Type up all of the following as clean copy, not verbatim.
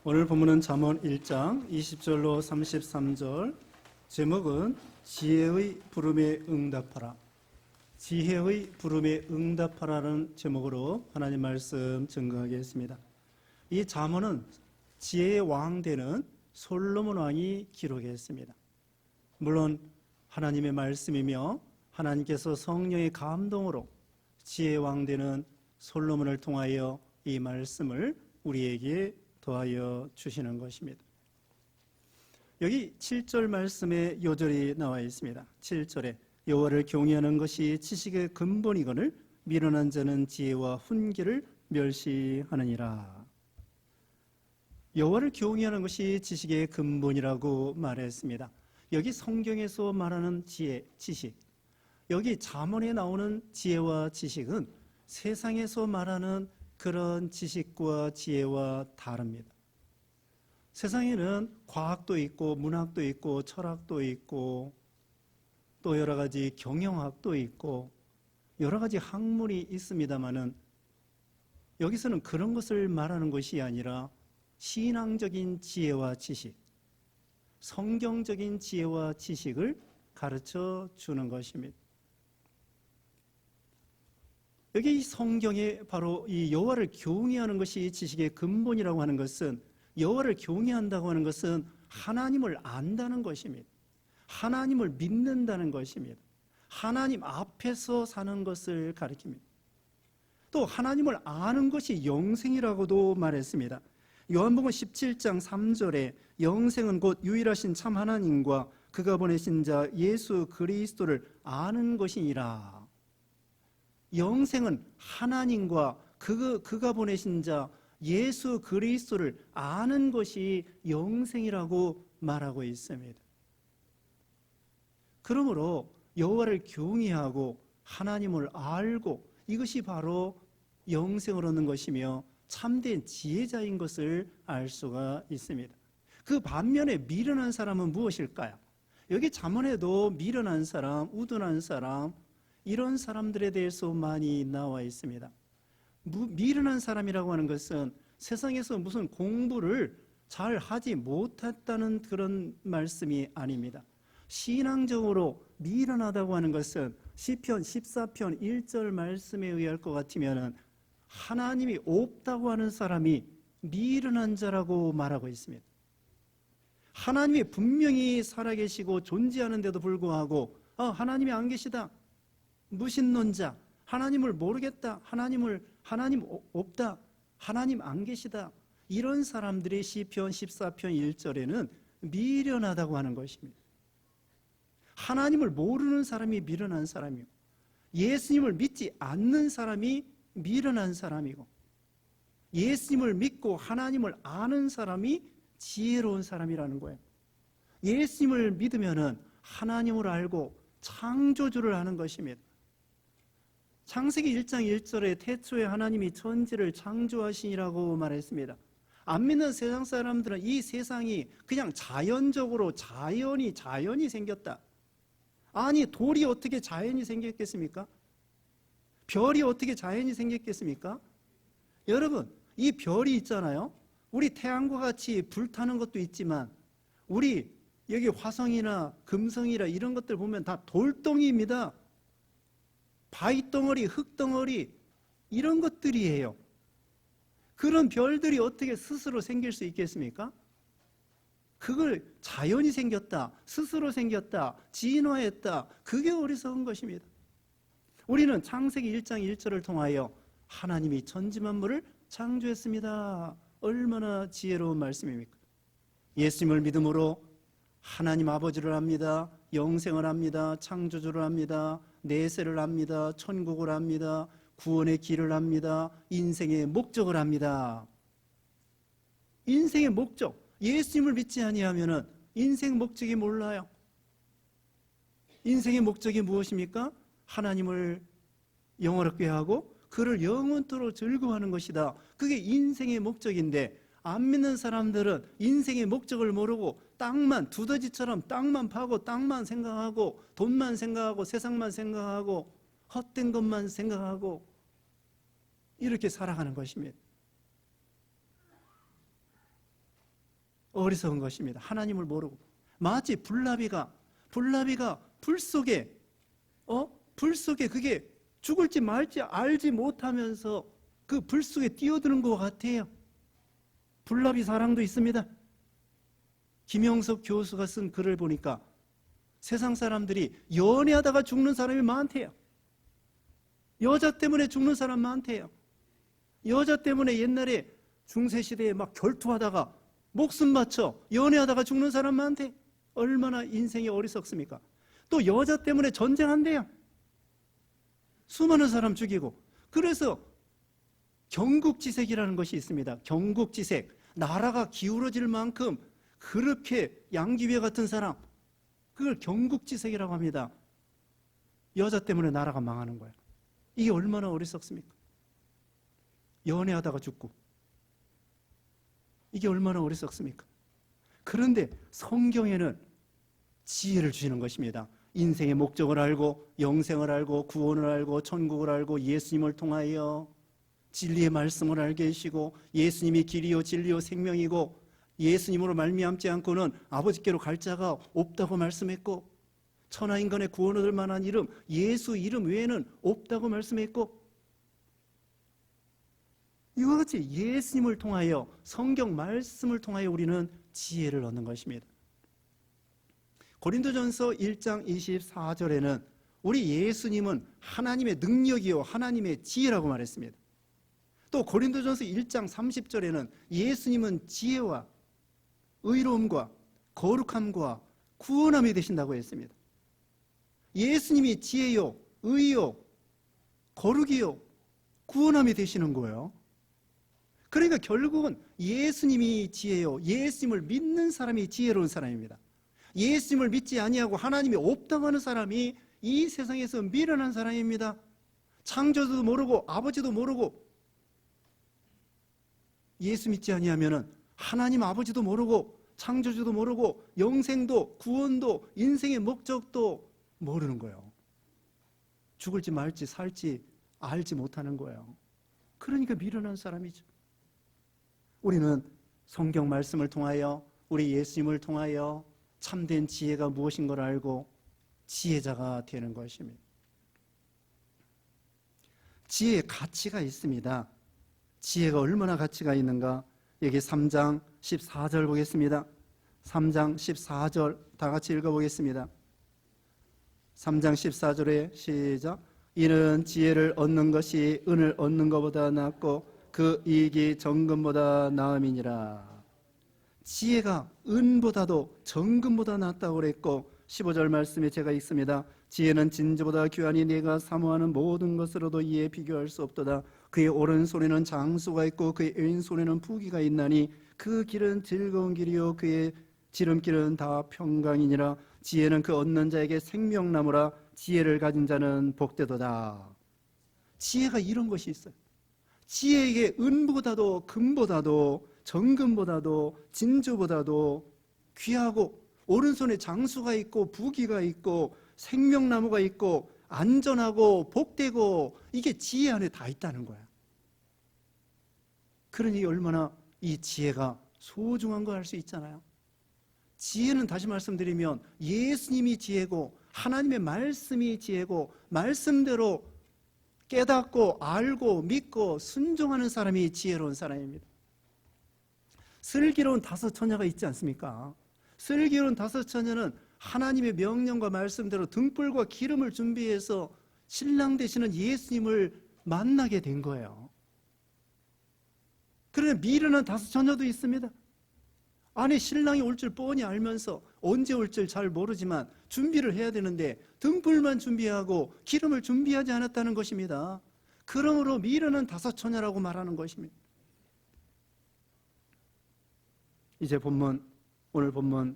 오늘 본문은 잠언 1장 20절로 33절, 제목은 지혜의 부름에 응답하라. 지혜의 부름에 응답하라는 제목으로 하나님 말씀 증거하겠습니다. 이 잠언은 지혜의 왕 되는 솔로몬 왕이 기록했습니다. 물론 하나님의 말씀이며 하나님께서 성령의 감동으로 지혜의 왕 되는 솔로몬을 통하여 이 말씀을 우리에게 더하여 주시는 것입니다. 여기 7절 말씀에 요절이 나와 있습니다. 7절에 여호와를 경외하는 것이 지식의 근본이거늘 미련한 자는 지혜와 훈계를 멸시하느니라. 여호와를 경외하는 것이 지식의 근본이라고 말했습니다. 여기 성경에서 말하는 지혜, 지식, 여기 잠언에 나오는 지혜와 지식은 세상에서 말하는 그런 지식과 지혜와 다릅니다. 세상에는 과학도 있고 문학도 있고 철학도 있고 또 여러 가지 경영학도 있고 여러 가지 학문이 있습니다마는 여기서는 그런 것을 말하는 것이 아니라 신앙적인 지혜와 지식, 성경적인 지혜와 지식을 가르쳐 주는 것입니다. 여기 성경에 바로 이 여호와를 경외하는 것이 지식의 근본이라고 하는 것은, 여호와를 경외한다고 하는 것은 하나님을 안다는 것입니다. 하나님을 믿는다는 것입니다. 하나님 앞에서 사는 것을 가리킵니다. 또 하나님을 아는 것이 영생이라고도 말했습니다. 요한복음 17장 3절에 영생은 곧 유일하신 참 하나님과 그가 보내신 자 예수 그리스도를 아는 것이니라. 영생은 하나님과 그가 보내신 자 예수 그리스도를 아는 것이 영생이라고 말하고 있습니다. 그러므로 여호와를 경외하고 하나님을 알고 이것이 바로 영생을 얻는 것이며 참된 지혜자인 것을 알 수가 있습니다. 그 반면에 미련한 사람은 무엇일까요? 여기 잠언에도 미련한 사람, 우둔한 사람, 이런 사람들에 대해서 많이 나와 있습니다. 미련한 사람이라고 하는 것은 세상에서 무슨 공부를 잘 하지 못했다는 그런 말씀이 아닙니다. 신앙적으로 미련하다고 하는 것은 시편 14편 1절 말씀에 의할 것 같으면 하나님이 없다고 하는 사람이 미련한 자라고 말하고 있습니다. 하나님이 분명히 살아계시고 존재하는데도 불구하고 하나님이 안 계시다, 무신론자, 하나님을 모르겠다, 하나님 없다, 하나님 안 계시다, 이런 사람들이 시편 14편 1절에는 미련하다고 하는 것입니다. 하나님을 모르는 사람이 미련한 사람이고 예수님을 믿지 않는 사람이 미련한 사람이고 예수님을 믿고 하나님을 아는 사람이 지혜로운 사람이라는 거예요. 예수님을 믿으면 하나님을 알고 창조주를 아는 것입니다. 창세기 1장 1절에 태초에 하나님이 천지를 창조하시니라고 말했습니다. 안 믿는 세상 사람들은 이 세상이 그냥 자연적으로 자연이 생겼다. 아니, 돌이 어떻게 자연이 생겼겠습니까? 별이 어떻게 자연이 생겼겠습니까? 여러분, 이 별이 있잖아요. 우리 태양과 같이 불타는 것도 있지만 우리 여기 화성이나 금성이나 이런 것들 보면 다 돌덩이입니다. 바위덩어리, 흙덩어리, 이런 것들이에요. 그런 별들이 어떻게 스스로 생길 수 있겠습니까? 그걸 자연이 생겼다, 스스로 생겼다, 진화했다, 그게 어리석은 것입니다. 우리는 창세기 1장 1절을 통하여 하나님이 천지만물을 창조했습니다. 얼마나 지혜로운 말씀입니까? 예수님을 믿음으로 하나님 아버지를 압니다. 영생을 압니다. 창조주를 압니다. 내세를 압니다. 천국을 압니다. 구원의 길을 압니다. 인생의 목적을 압니다. 인생의 목적, 예수님을 믿지 아니하면 인생 목적이 몰라요. 인생의 목적이 무엇입니까? 하나님을 영원하게 하고 그를 영원토록 즐거워하는 것이다. 그게 인생의 목적인데 안 믿는 사람들은 인생의 목적을 모르고 땅만, 두더지처럼 땅만 파고 땅만 생각하고 돈만 생각하고 세상만 생각하고 헛된 것만 생각하고 이렇게 살아가는 것입니다. 어리석은 것입니다. 하나님을 모르고. 마치 불나비가 불 속에 그게 죽을지 말지 알지 못하면서 그 불 속에 뛰어드는 것 같아요. 불나비 사랑도 있습니다. 김영석 교수가 쓴 글을 보니까 세상 사람들이 연애하다가 죽는 사람이 많대요. 여자 때문에 죽는 사람 많대요. 여자 때문에 옛날에 중세시대에 막 결투하다가 목숨 바쳐 연애하다가 죽는 사람 많대. 얼마나 인생이 어리석습니까? 또 여자 때문에 전쟁한대요. 수많은 사람 죽이고. 그래서 경국지색이라는 것이 있습니다. 경국지색. 나라가 기울어질 만큼 그렇게 양귀배 같은 사람, 그걸 경국지색이라고 합니다. 여자 때문에 나라가 망하는 거예요. 이게 얼마나 어리석습니까? 연애하다가 죽고. 이게 얼마나 어리석습니까? 그런데 성경에는 지혜를 주시는 것입니다. 인생의 목적을 알고, 영생을 알고, 구원을 알고, 천국을 알고, 예수님을 통하여 진리의 말씀을 알게 해주시고, 예수님이 길이요 진리요 생명이고, 예수님으로 말미암지 않고는 아버지께로 갈 자가 없다고 말씀했고, 천하인간의 구원 얻을 만한 이름, 예수 이름 외에는 없다고 말씀했고, 이와 같이 예수님을 통하여, 성경 말씀을 통하여 우리는 지혜를 얻는 것입니다. 고린도전서 1장 24절에는 우리 예수님은 하나님의 능력이요 하나님의 지혜라고 말했습니다. 또 고린도전서 1장 30절에는 예수님은 지혜와 의로움과 거룩함과 구원함이 되신다고 했습니다. 예수님이 지혜요, 의요, 거룩이요, 구원함이 되시는 거예요. 그러니까 결국은 예수님이 지혜요, 예수님을 믿는 사람이 지혜로운 사람입니다. 예수님을 믿지 아니하고 하나님이 없다고 하는 사람이 이 세상에서 미련한 사람입니다. 창조주도 모르고 아버지도 모르고, 예수 믿지 아니하면은 하나님 아버지도 모르고 창조주도 모르고 영생도 구원도 인생의 목적도 모르는 거예요. 죽을지 말지 살지 알지 못하는 거예요. 그러니까 미련한 사람이죠. 우리는 성경 말씀을 통하여, 우리 예수님을 통하여 참된 지혜가 무엇인 걸 알고 지혜자가 되는 것입니다. 지혜의 가치가 있습니다. 지혜가 얼마나 가치가 있는가? 여기 3장 14절 보겠습니다. 3장 14절 다 같이 읽어보겠습니다. 3장 14절에 시작. 이는 지혜를 얻는 것이 은을 얻는 것보다 낫고 그 이익이 정금보다 나음이니라. 지혜가 은보다도 정금보다 낫다고 그랬고, 15절 말씀에 제가 읽습니다. 지혜는 진주보다 귀하니 네가 사모하는 모든 것으로도 이에 비교할 수 없도다. 그의 오른손에는 장수가 있고 그의 왼손에는 부귀가 있나니 그 길은 즐거운 길이요 그의 지름길은 다 평강이니라. 지혜는 그 얻는 자에게 생명나무라. 지혜를 가진 자는 복되도다. 지혜가 이런 것이 있어요. 지혜에게 은보다도 금보다도 정금보다도 진주보다도 귀하고, 오른손에 장수가 있고 부귀가 있고 생명나무가 있고 안전하고 복되고, 이게 지혜 안에 다 있다는 거야. 그러니 얼마나 이 지혜가 소중한 걸 알 수 있잖아요. 지혜는 다시 말씀드리면 예수님이 지혜고 하나님의 말씀이 지혜고, 말씀대로 깨닫고 알고 믿고 순종하는 사람이 지혜로운 사람입니다. 슬기로운 다섯 처녀가 있지 않습니까? 슬기로운 다섯 처녀는 하나님의 명령과 말씀대로 등불과 기름을 준비해서 신랑 되시는 예수님을 만나게 된 거예요. 그런데 미련한 다섯 처녀도 있습니다. 아니, 신랑이 올 줄 뻔히 알면서 언제 올 줄 잘 모르지만 준비를 해야 되는데 등불만 준비하고 기름을 준비하지 않았다는 것입니다. 그러므로 미련한 다섯 처녀라고 말하는 것입니다. 이제 오늘 본문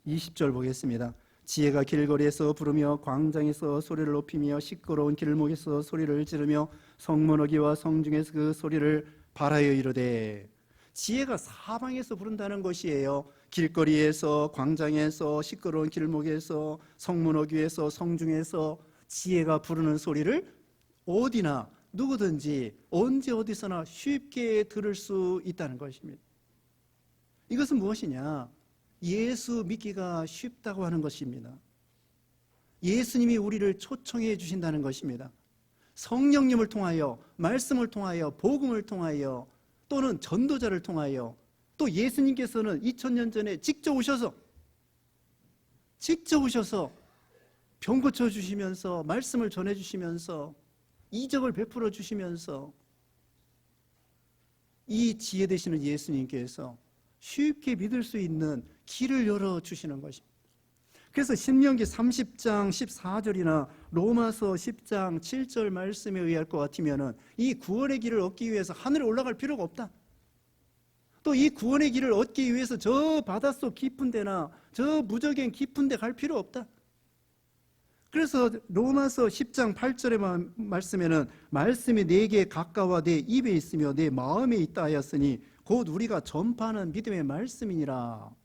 20절 보겠습니다. 지혜가 길거리에서 부르며 광장에서 소리를 높이며 시끄러운 길목에서 소리를 지르며 성문어기와 성중에서 그 소리를 발하여 이르되. 지혜가 사방에서 부른다는 것이에요. 길거리에서, 광장에서, 시끄러운 길목에서, 성문어귀에서, 성중에서 지혜가 부르는 소리를 어디나 누구든지 언제 어디서나 쉽게 들을 수 있다는 것입니다. 이것은 무엇이냐? 예수 믿기가 쉽다고 하는 것입니다. 예수님이 우리를 초청해 주신다는 것입니다. 성령님을 통하여, 말씀을 통하여, 복음을 통하여, 또는 전도자를 통하여, 또 예수님께서는 2000년 전에 직접 오셔서 병 고쳐주시면서, 말씀을 전해주시면서, 이적을 베풀어 주시면서, 이 지혜 되시는 예수님께서 쉽게 믿을 수 있는 길을 열어주시는 것입니다. 그래서 신명기 30장 14절이나 로마서 10장 7절 말씀에 의할 것 같으면 이 구원의 길을 얻기 위해서 하늘에 올라갈 필요가 없다. 또 이 구원의 길을 얻기 위해서 저 바닷속 깊은 데나 저 무적행 깊은 데 갈 필요 없다. 그래서 로마서 10장 8절의 말씀에는 말씀이 내게 가까워 내 입에 있으며 내 마음에 있다 하였으니 곧 우리가 전파하는 믿음의 말씀이니라.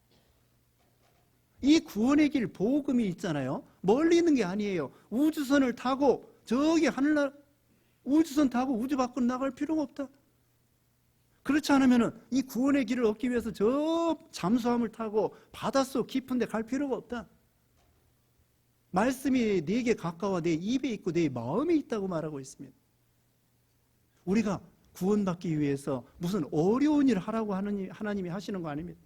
이 구원의 길, 복음이 있잖아요. 멀리 있는 게 아니에요. 우주선을 타고 저기 하늘날 우주선 타고 우주 밖으로 나갈 필요가 없다. 그렇지 않으면 이 구원의 길을 얻기 위해서 저 잠수함을 타고 바닷속 깊은 데 갈 필요가 없다. 말씀이 내게 가까워 내 입에 있고 내 마음에 있다고 말하고 있습니다. 우리가 구원받기 위해서 무슨 어려운 일을 하라고 하나님이 하시는 거 아닙니다.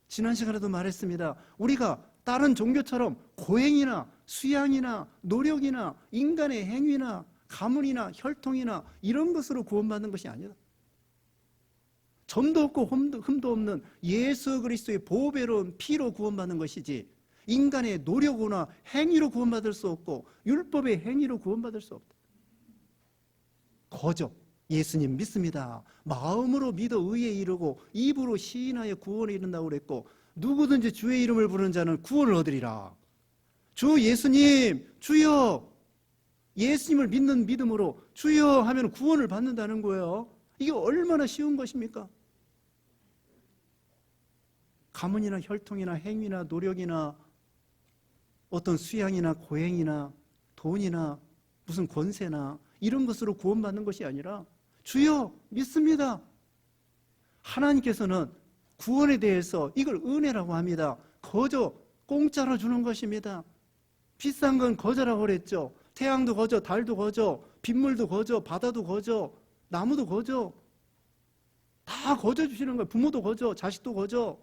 지난 시간에도 말했습니다. 우리가 다른 종교처럼 고행이나 수양이나 노력이나 인간의 행위나 가문이나 혈통이나 이런 것으로 구원받는 것이 아니다. 점도 없고 흠도 없는 예수 그리스도의 보배로운 피로 구원받는 것이지 인간의 노력이나 행위로 구원받을 수 없고 율법의 행위로 구원받을 수 없다. 거저 예수님 믿습니다. 마음으로 믿어 의에 이르고 입으로 시인하여 구원에 이른다고 그랬고 누구든지 주의 이름을 부르는 자는 구원을 얻으리라. 주 예수님, 주여. 예수님을 믿는 믿음으로 주여 하면 구원을 받는다는 거예요. 이게 얼마나 쉬운 것입니까? 가문이나 혈통이나 행위나 노력이나 어떤 수양이나 고행이나 돈이나 무슨 권세나 이런 것으로 구원받는 것이 아니라 주여 믿습니다. 하나님께서는 구원에 대해서 이걸 은혜라고 합니다. 거저 공짜로 주는 것입니다. 비싼 건 거저라고 그랬죠. 태양도 거저, 달도 거저, 빗물도 거저, 바다도 거저, 나무도 거저, 다 거저 주시는 거예요. 부모도 거저, 자식도 거저,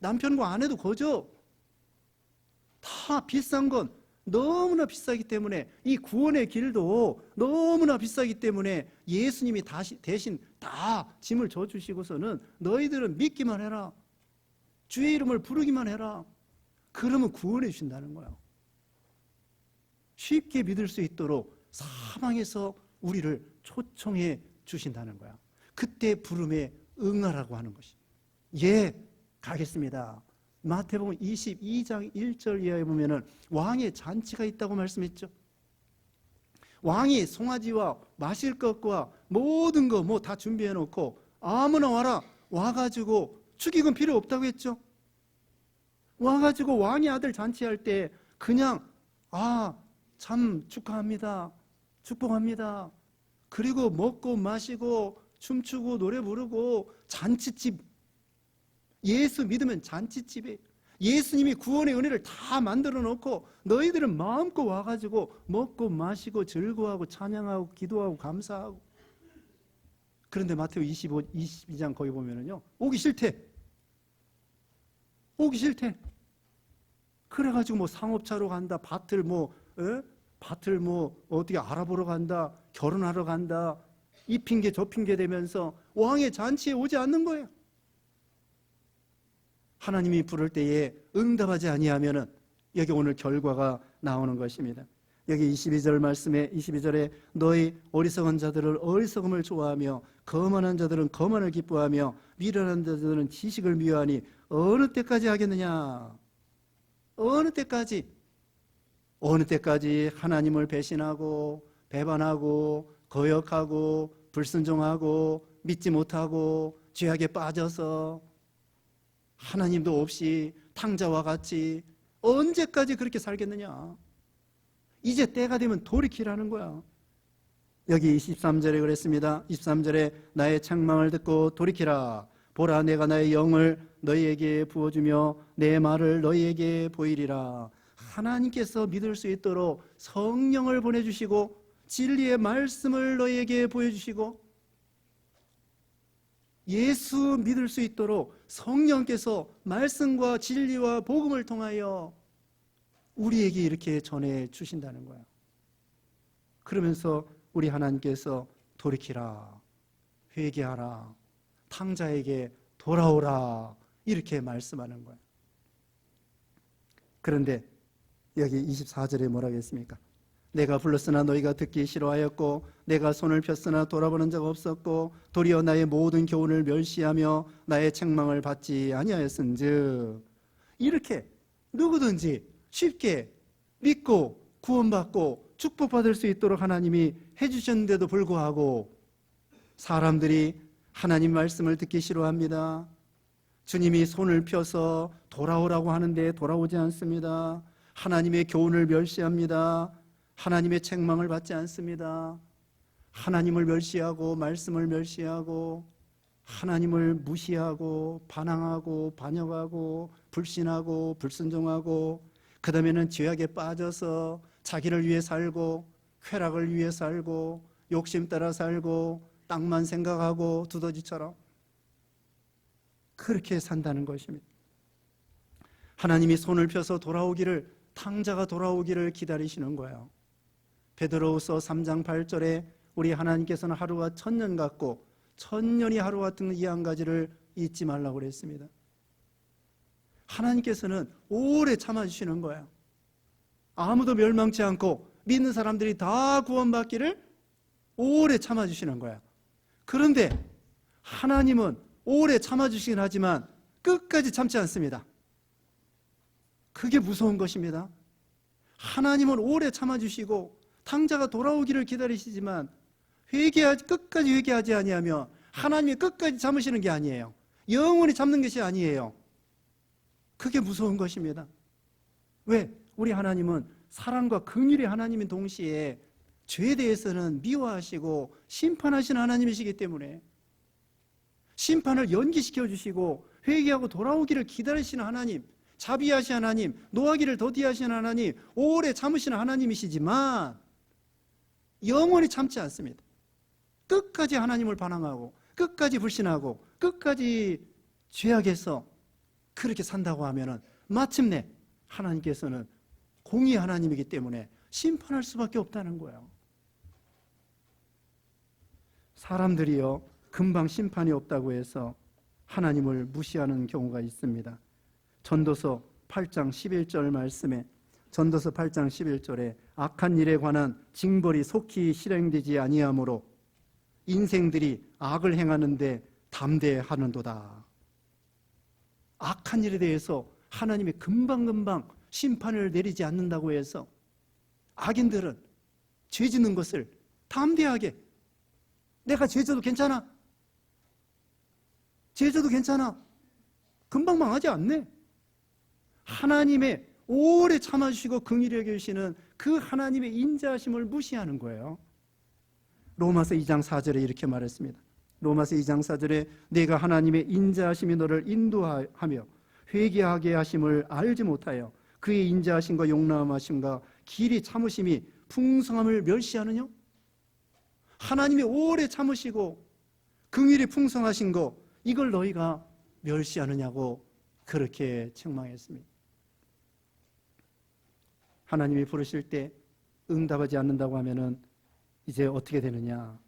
남편과 아내도 거저. 다 비싼 건 너무나 비싸기 때문에 이 구원의 길도 너무나 비싸기 때문에 예수님이 대신 다 짐을 져주시고서는 너희들은 믿기만 해라. 주의 이름을 부르기만 해라. 그러면 구원해 주신다는 거예요. 쉽게 믿을 수 있도록 사방에서 우리를 초청해 주신다는 거야. 그때 부름에 응하라고 하는 것이. 예, 가겠습니다. 마태복음 22장 1절 이하에 보면은 왕의 잔치가 있다고 말씀했죠. 왕이 송아지와 마실 것과 모든 거 뭐 다 준비해 놓고 아무나 와라. 와가지고 축의금 필요 없다고 했죠. 와가지고 왕의 아들 잔치할 때 그냥 참 축하합니다. 축복합니다. 그리고 먹고 마시고 춤추고 노래 부르고 잔치집, 예수 믿으면 잔치집에 예수님이 구원의 은혜를 다 만들어 놓고 너희들은 마음껏 와가지고 먹고 마시고 즐거워하고 찬양하고 기도하고 감사하고. 그런데 마태복음 22장 거기 보면은요, 오기 싫대. 그래가지고 뭐 상업차로 간다, 밭을 어떻게 알아보러 간다, 결혼하러 간다, 이 핑계 저 핑계 대면서 왕의 잔치에 오지 않는 거예요. 하나님이 부를 때에 응답하지 아니하면은 여기 오늘 결과가 나오는 것입니다. 여기 22절 말씀에 22절에 너희 어리석은 자들은 어리석음을 좋아하며 거만한 자들은 거만을 기뻐하며 미련한 자들은 지식을 미워하니 어느 때까지 하겠느냐? 어느 때까지 하나님을 배신하고 배반하고 거역하고 불순종하고 믿지 못하고 죄악에 빠져서 하나님도 없이 탕자와 같이 언제까지 그렇게 살겠느냐? 이제 때가 되면 돌이키라는 거야. 여기 23절에 그랬습니다. 23절에 나의 책망을 듣고 돌이키라. 보라, 내가 나의 영을 너희에게 부어주며 내 말을 너희에게 보이리라. 하나님께서 믿을 수 있도록 성령을 보내주시고 진리의 말씀을 너희에게 보여주시고 예수 믿을 수 있도록 성령께서 말씀과 진리와 복음을 통하여 우리에게 이렇게 전해 주신다는 거예요. 그러면서 우리 하나님께서 돌이키라, 회개하라, 탕자에게 돌아오라 이렇게 말씀하는 거예요. 그런데 여기 24절에 뭐라고 했습니까? 내가 불렀으나 너희가 듣기 싫어하였고 내가 손을 폈으나 돌아보는 적 없었고 도리어 나의 모든 교훈을 멸시하며 나의 책망을 받지 아니하였은즉, 이렇게 누구든지 쉽게 믿고 구원받고 축복받을 수 있도록 하나님이 해주셨는데도 불구하고 사람들이 하나님 말씀을 듣기 싫어합니다. 주님이 손을 펴서 돌아오라고 하는데 돌아오지 않습니다. 하나님의 교훈을 멸시합니다. 하나님의 책망을 받지 않습니다. 하나님을 멸시하고 말씀을 멸시하고 하나님을 무시하고 반항하고 반역하고 불신하고 불순종하고 그 다음에는 죄악에 빠져서 자기를 위해 살고 쾌락을 위해 살고 욕심 따라 살고 땅만 생각하고 두더지처럼 그렇게 산다는 것입니다. 하나님이 손을 펴서 돌아오기를, 탕자가 돌아오기를 기다리시는 거예요. 베드로후서 3장 8절에 우리 하나님께서는 하루가 천년 같고 천년이 하루 같은 이 한 가지를 잊지 말라고 그랬습니다. 하나님께서는 오래 참아주시는 거예요. 아무도 멸망치 않고 믿는 사람들이 다 구원받기를 오래 참아주시는 거예요. 그런데 하나님은 오래 참아주시긴 하지만 끝까지 참지 않습니다. 그게 무서운 것입니다. 하나님은 오래 참아주시고 탕자가 돌아오기를 기다리시지만 끝까지 회개하지 아니하며 하나님이 끝까지 참으시는 게 아니에요. 영원히 참는 것이 아니에요. 그게 무서운 것입니다. 왜? 우리 하나님은 사랑과 긍휼의 하나님인 동시에 죄에 대해서는 미워하시고 심판하시는 하나님이시기 때문에 심판을 연기시켜 주시고 회개하고 돌아오기를 기다리시는 하나님, 자비하신 하나님, 노하기를 더디하시는 하나님, 오래 참으시는 하나님이시지만 영원히 참지 않습니다. 끝까지 하나님을 반항하고 끝까지 불신하고 끝까지 죄악에서 그렇게 산다고 하면은 마침내 하나님께서는 공의 하나님이기 때문에 심판할 수밖에 없다는 거예요. 사람들이요, 금방 심판이 없다고 해서 하나님을 무시하는 경우가 있습니다. 전도서 8장 11절 말씀에, 전도서 8장 11절에 악한 일에 관한 징벌이 속히 실행되지 아니하므로 인생들이 악을 행하는데 담대하는도다. 악한 일에 대해서 하나님이 금방금방 심판을 내리지 않는다고 해서 악인들은 죄 짓는 것을 담대하게, 내가 죄 져도 괜찮아, 죄 져도 괜찮아, 금방 망하지 않네. 하나님의 오래 참아주시고 긍휼히 여기시는 그 하나님의 인자하심을 무시하는 거예요. 로마서 2장 4절에 이렇게 말했습니다. 로마서 2장 4절에 내가 하나님의 인자하심이 너를 인도하며 회개하게 하심을 알지 못하여 그의 인자하심과 용납하심과 길이 참으심이 풍성함을 멸시하느냐? 하나님이 오래 참으시고 긍휼이 풍성하신 거, 이걸 너희가 멸시하느냐고 그렇게 책망했습니다. 하나님이 부르실 때 응답하지 않는다고 하면은 이제 어떻게 되느냐?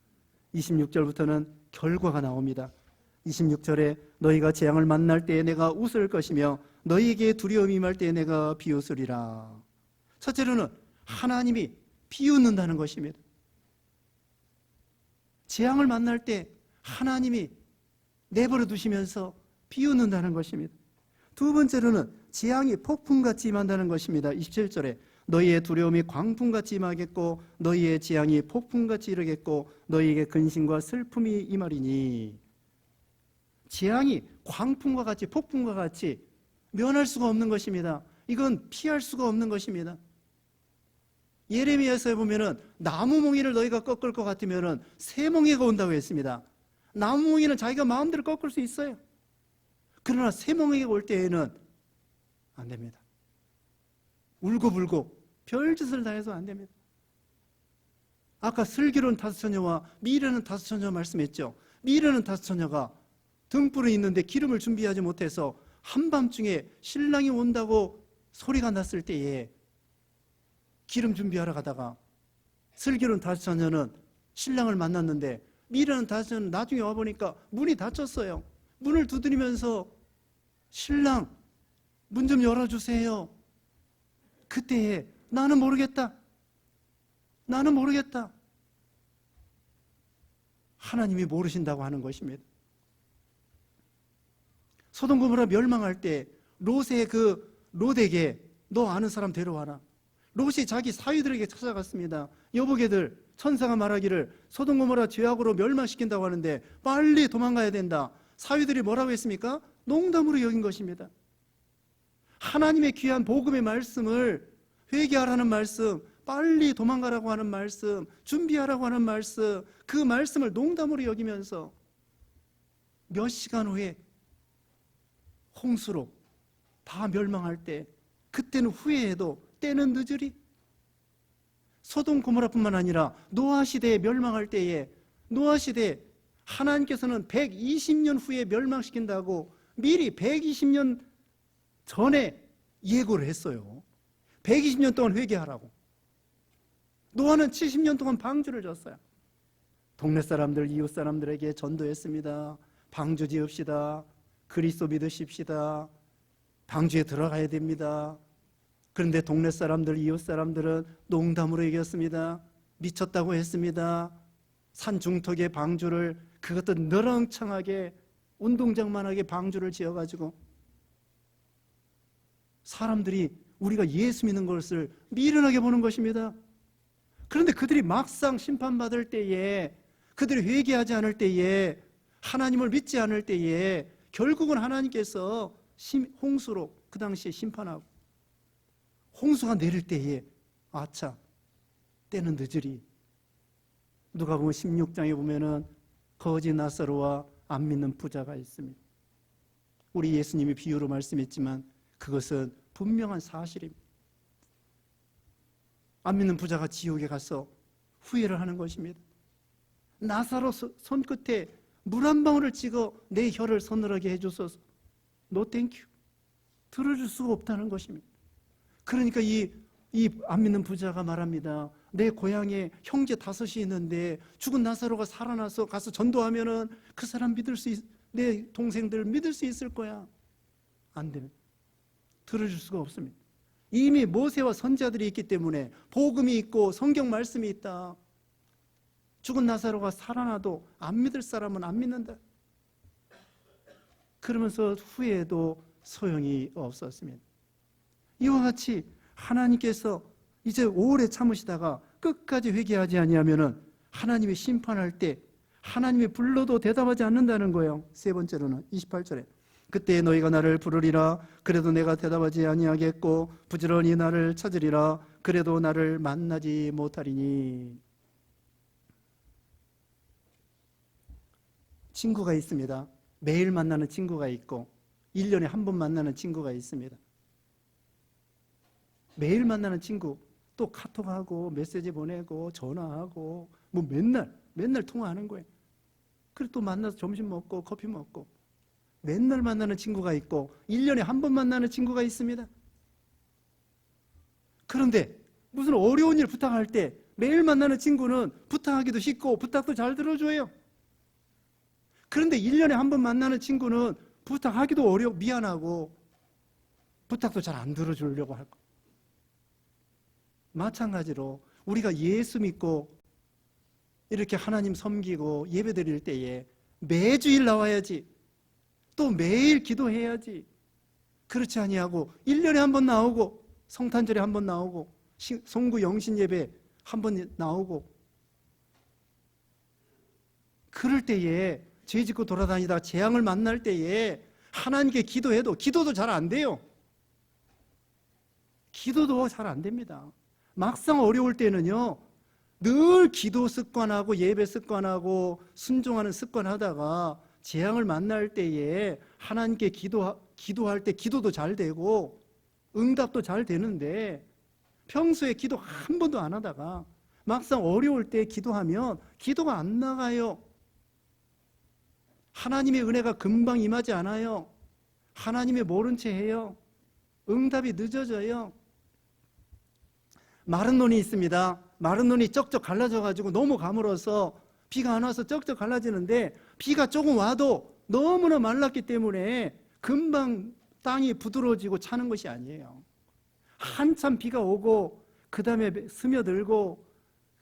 26절부터는 결과가 나옵니다. 26절에 너희가 재앙을 만날 때에 내가 웃을 것이며 너희에게 두려움이 임할 때에 내가 비웃으리라. 첫째로는 하나님이 비웃는다는 것입니다. 재앙을 만날 때 하나님이 내버려 두시면서 비웃는다는 것입니다. 두 번째로는 재앙이 폭풍같이 임한다는 것입니다. 27절에 너희의 두려움이 광풍같이 임하겠고 너희의 재앙이 폭풍같이 이르겠고 너희에게 근심과 슬픔이 임하리니. 재앙이 광풍과 같이 폭풍과 같이 면할 수가 없는 것입니다. 이건 피할 수가 없는 것입니다. 예레미야서에 보면은 나무 몽이를 너희가 꺾을 것 같으면은 새 몽이가 온다고 했습니다. 나무 몽이는 자기가 마음대로 꺾을 수 있어요. 그러나 세몽에게 올 때에는 안 됩니다. 울고불고 별짓을 다 해서 안 됩니다. 아까 슬기로운 다섯 처녀와 미련한 다섯 처녀 말씀했죠. 미련한 다섯 처녀가 등불은 있는데 기름을 준비하지 못해서 한밤중에 신랑이 온다고 소리가 났을 때에 기름 준비하러 가다가 슬기로운 다섯 처녀는 신랑을 만났는데 미련한 다섯 처녀는 나중에 와보니까 문이 닫혔어요. 문을 두드리면서 신랑 문 좀 열어주세요. 그때에 나는 모르겠다. 하나님이 모르신다고 하는 것입니다. 소돔 고모라 멸망할 때 롯의 롯에게 너 아는 사람 데려와라. 롯이 자기 사위들에게 찾아갔습니다. 여보게들, 천사가 말하기를 소돔 고모라 죄악으로 멸망시킨다고 하는데 빨리 도망가야 된다. 사위들이 뭐라고 했습니까? 농담으로 여긴 것입니다. 하나님의 귀한 복음의 말씀을 회개하라는 말씀, 빨리 도망가라고 하는 말씀, 준비하라고 하는 말씀, 그 말씀을 농담으로 여기면서 몇 시간 후에 홍수로 다 멸망할 때 그때는 후회해도 때는 늦으리. 소돔 고모라뿐만 아니라 노아 시대에 멸망할 때에 노아 시대에 하나님께서는 120년 후에 멸망시킨다고 미리 120년 전에 예고를 했어요. 120년 동안 회개하라고. 노아는 70년 동안 방주를 졌어요. 동네 사람들, 이웃 사람들에게 전도했습니다. 방주 지읍시다. 그리스도 믿으십시다. 방주에 들어가야 됩니다. 그런데 동네 사람들, 이웃 사람들은 농담으로 얘기했습니다. 미쳤다고 했습니다. 산 중턱에 방주를, 그것도 너렁창하게 운동장만하게 방주를 지어가지고 사람들이 우리가 예수 믿는 것을 미련하게 보는 것입니다. 그런데 그들이 막상 심판받을 때에, 그들이 회개하지 않을 때에, 하나님을 믿지 않을 때에 결국은 하나님께서 홍수로 그 당시에 심판하고 홍수가 내릴 때에 아차, 때는 늦으리. 누가복음 16장에 보면은 거지 나사로와 안 믿는 부자가 있습니다. 우리 예수님이 비유로 말씀했지만 그것은 분명한 사실입니다. 안 믿는 부자가 지옥에 가서 후회를 하는 것입니다. 나사로 손끝에 물 한 방울을 찍어 내 혀를 서늘하게 해줘서 노 땡큐, 들어줄 수가 없다는 것입니다. 그러니까 이 안 믿는 부자가 말합니다. 내 고향에 형제 5이 있는데 죽은 나사로가 살아나서 가서 전도하면은 그 사람 내 동생들 믿을 수 있을 거야. 안 됩니다. 들어줄 수가 없습니다. 이미 모세와 선지자들이 있기 때문에 복음이 있고 성경 말씀이 있다. 죽은 나사로가 살아나도 안 믿을 사람은 안 믿는다. 그러면서 후회해도 소용이 없었습니다. 이와 같이 하나님께서 이제 오래 참으시다가 끝까지 회개하지 아니하면은 하나님이 심판할 때 하나님이 불러도 대답하지 않는다는 거예요. 세 번째로는 28절에 그때 너희가 나를 부르리라. 그래도 내가 대답하지 아니하겠고 부지런히 나를 찾으리라. 그래도 나를 만나지 못하리니. 친구가 있습니다. 매일 만나는 친구가 있고 1년에 한 번 만나는 친구가 있습니다. 매일 만나는 친구, 또 카톡하고 메시지 보내고 전화하고 뭐 맨날 통화하는 거예요. 그리고 또 만나서 점심 먹고 커피 먹고 맨날 만나는 친구가 있고 1년에 한 번 만나는 친구가 있습니다. 그런데 무슨 어려운 일 부탁할 때 매일 만나는 친구는 부탁하기도 쉽고 부탁도 잘 들어줘요. 그런데 1년에 한 번 만나는 친구는 부탁하기도 미안하고 부탁도 잘 안 들어주려고 할 거예요. 마찬가지로 우리가 예수 믿고 이렇게 하나님 섬기고 예배 드릴 때에 매주일 나와야지, 또 매일 기도해야지. 그렇지 아니하고 1년에 한 번 나오고 성탄절에 한 번 나오고 송구 영신 예배 한 번 나오고 그럴 때에 죄 짓고 돌아다니다 재앙을 만날 때에 하나님께 기도해도 기도도 잘 안 돼요. 기도도 잘 안 됩니다. 막상 어려울 때는요, 늘 기도 습관하고 예배 습관하고 순종하는 습관하다가 재앙을 만날 때에 하나님께 기도할 때 기도도 잘 되고 응답도 잘 되는데, 평소에 기도 한 번도 안 하다가 막상 어려울 때 기도하면 기도가 안 나가요. 하나님의 은혜가 금방 임하지 않아요. 하나님의 모른 채 해요. 응답이 늦어져요. 마른 논이 있습니다. 마른 논이 쩍쩍 갈라져가지고 너무 가물어서 비가 안 와서 쩍쩍 갈라지는데, 비가 조금 와도 너무나 말랐기 때문에 금방 땅이 부드러워지고 차는 것이 아니에요. 한참 비가 오고 그 다음에 스며들고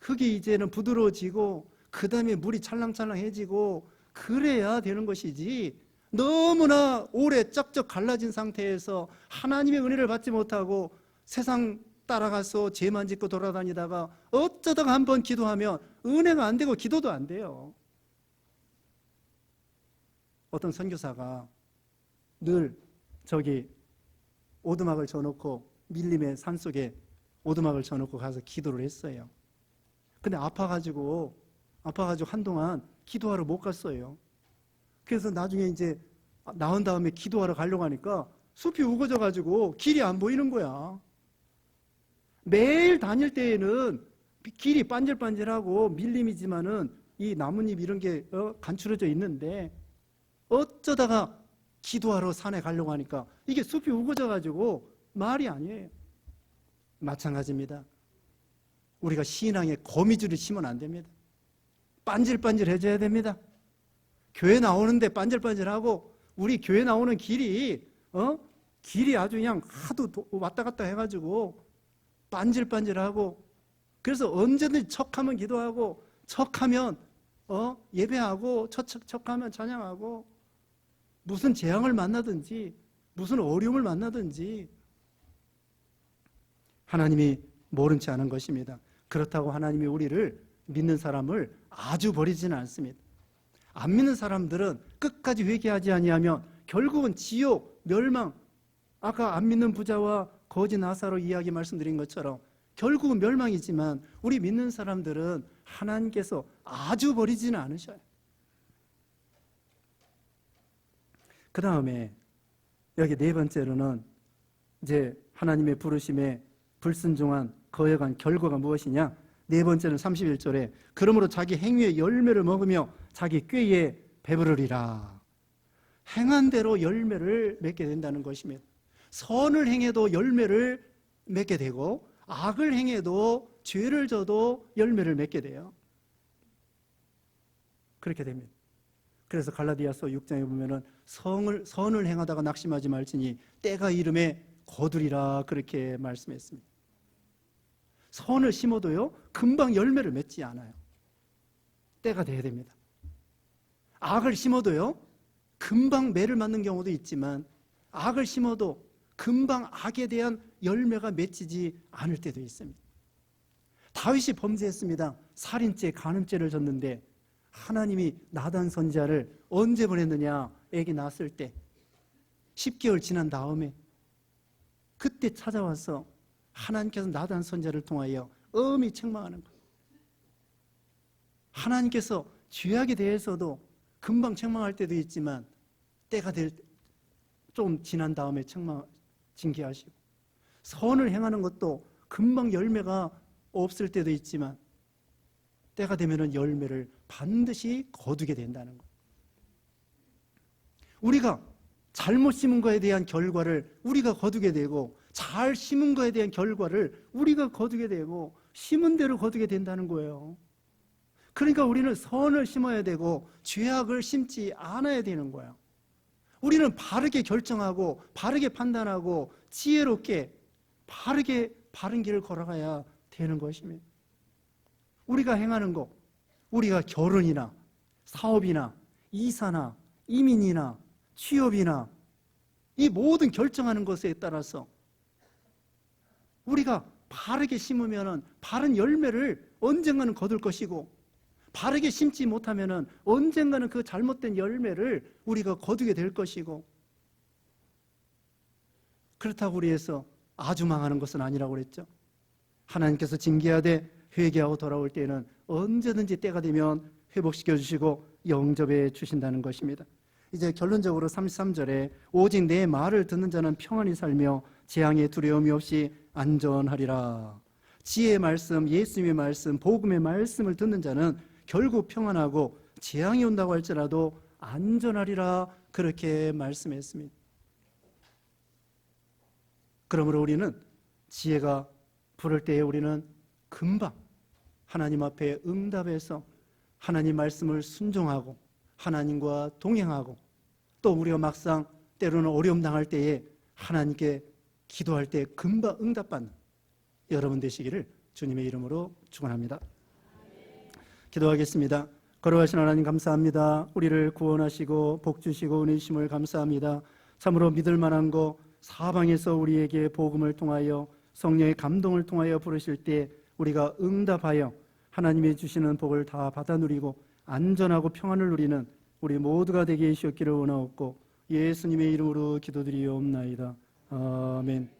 흙이 이제는 부드러워지고 그 다음에 물이 찰랑찰랑해지고 그래야 되는 것이지, 너무나 오래 쩍쩍 갈라진 상태에서 하나님의 은혜를 받지 못하고 세상 따라가서 죄만 짓고 돌아다니다가 어쩌다가 한번 기도하면 은혜가 안 되고 기도도 안 돼요. 어떤 선교사가 늘 저기 오두막을 쳐놓고, 밀림의 산속에 오두막을 쳐놓고 가서 기도를 했어요. 근데 아파가지고 한동안 기도하러 못 갔어요. 그래서 나중에 이제 나온 다음에 기도하러 가려고 하니까 숲이 우거져가지고 길이 안 보이는 거야. 매일 다닐 때에는 길이 반질반질하고 밀림이지만은 이 나뭇잎 이런 게 간추려져 있는데, 어쩌다가 기도하러 산에 가려고 하니까 이게 숲이 우거져가지고 말이 아니에요. 마찬가지입니다. 우리가 신앙에 거미줄을 치면 안 됩니다. 반질반질해져야 됩니다. 교회 나오는데 반질반질하고, 우리 교회 나오는 길이 아주 그냥 하도 왔다 갔다 해가지고 반질반질하고, 그래서 언제든지 척하면 기도하고, 척하면 예배하고, 척하면 찬양하고, 무슨 재앙을 만나든지 무슨 어려움을 만나든지 하나님이 모른 채 하는 것입니다. 그렇다고 하나님이 우리를, 믿는 사람을 아주 버리지는 않습니다. 안 믿는 사람들은 끝까지 회개하지 아니하면 결국은 지옥, 멸망, 아까 안 믿는 부자와 거지 나사로 이야기 말씀드린 것처럼 결국은 멸망이지만, 우리 믿는 사람들은 하나님께서 아주 버리지는 않으셔요. 그 다음에 여기 네 번째로는 이제 하나님의 부르심에 불순종한 거역한 결과가 무엇이냐? 네 번째는 31절에 그러므로 자기 행위의 열매를 먹으며 자기 꾀에 배부르리라. 행한 대로 열매를 맺게 된다는 것입니다. 선을 행해도 열매를 맺게 되고, 악을 행해도, 죄를 져도 열매를 맺게 돼요. 그렇게 됩니다. 그래서 갈라디아서 6장에 보면은 선을 행하다가 낙심하지 말지니 때가 이름에 거두리라, 그렇게 말씀했습니다. 선을 심어도요 금방 열매를 맺지 않아요. 때가 돼야 됩니다. 악을 심어도요 금방 매를 맞는 경우도 있지만, 악을 심어도 금방 악에 대한 열매가 맺히지 않을 때도 있습니다. 다윗이 범죄했습니다. 살인죄, 간음죄를 졌는데 하나님이 나단 선지자를 언제 보냈느냐? 애기 낳았을 때 10개월 지난 다음에 그때 찾아와서 하나님께서 나단 선지자를 통하여 엄히 책망하는 거예요. 하나님께서 죄악에 대해서도 금방 책망할 때도 있지만, 때가 좀 지난 다음에 징계하시고, 선을 행하는 것도 금방 열매가 없을 때도 있지만 때가 되면 열매를 반드시 거두게 된다는 것. 우리가 잘못 심은 거에 대한 결과를 우리가 거두게 되고, 잘 심은 거에 대한 결과를 우리가 거두게 되고, 심은 대로 거두게 된다는 거예요. 그러니까 우리는 선을 심어야 되고 죄악을 심지 않아야 되는 거예요. 우리는 바르게 결정하고 바르게 판단하고 지혜롭게 바른 길을 걸어가야 되는 것입니다. 우리가 행하는 것, 우리가 결혼이나 사업이나 이사나 이민이나 취업이나 이 모든 결정하는 것에 따라서 우리가 바르게 심으면 바른 열매를 언젠가는 거둘 것이고, 바르게 심지 못하면 언젠가는 그 잘못된 열매를 우리가 거두게 될 것이고, 그렇다고 우리 해서 아주 망하는 것은 아니라고 그랬죠. 하나님께서 징계하되 회개하고 돌아올 때에는 언제든지 때가 되면 회복시켜 주시고 영접해 주신다는 것입니다. 이제 결론적으로 33절에 오직 내 말을 듣는 자는 평안히 살며 재앙의 두려움이 없이 안전하리라. 지혜의 말씀, 예수님의 말씀, 복음의 말씀을 듣는 자는 결국 평안하고 재앙이 온다고 할지라도 안전하리라, 그렇게 말씀했습니다. 그러므로 우리는 지혜가 부를 때에 우리는 금방 하나님 앞에 응답해서 하나님 말씀을 순종하고 하나님과 동행하고, 또 우리가 막상 때로는 어려움 당할 때에 하나님께 기도할 때 금방 응답받는 여러분 되시기를 주님의 이름으로 축원합니다. 기도하겠습니다. 거룩하신 하나님, 감사합니다. 우리를 구원하시고 복 주시고 은혜 주심을 감사합니다. 참으로 믿을 만한 거, 사방에서 우리에게 복음을 통하여 성령의 감동을 통하여 부르실 때 우리가 응답하여 하나님이 주시는 복을 다 받아 누리고 안전하고 평안을 누리는 우리 모두가 되게 해주셨기를 원하옵고 예수님의 이름으로 기도드리옵나이다. 아멘.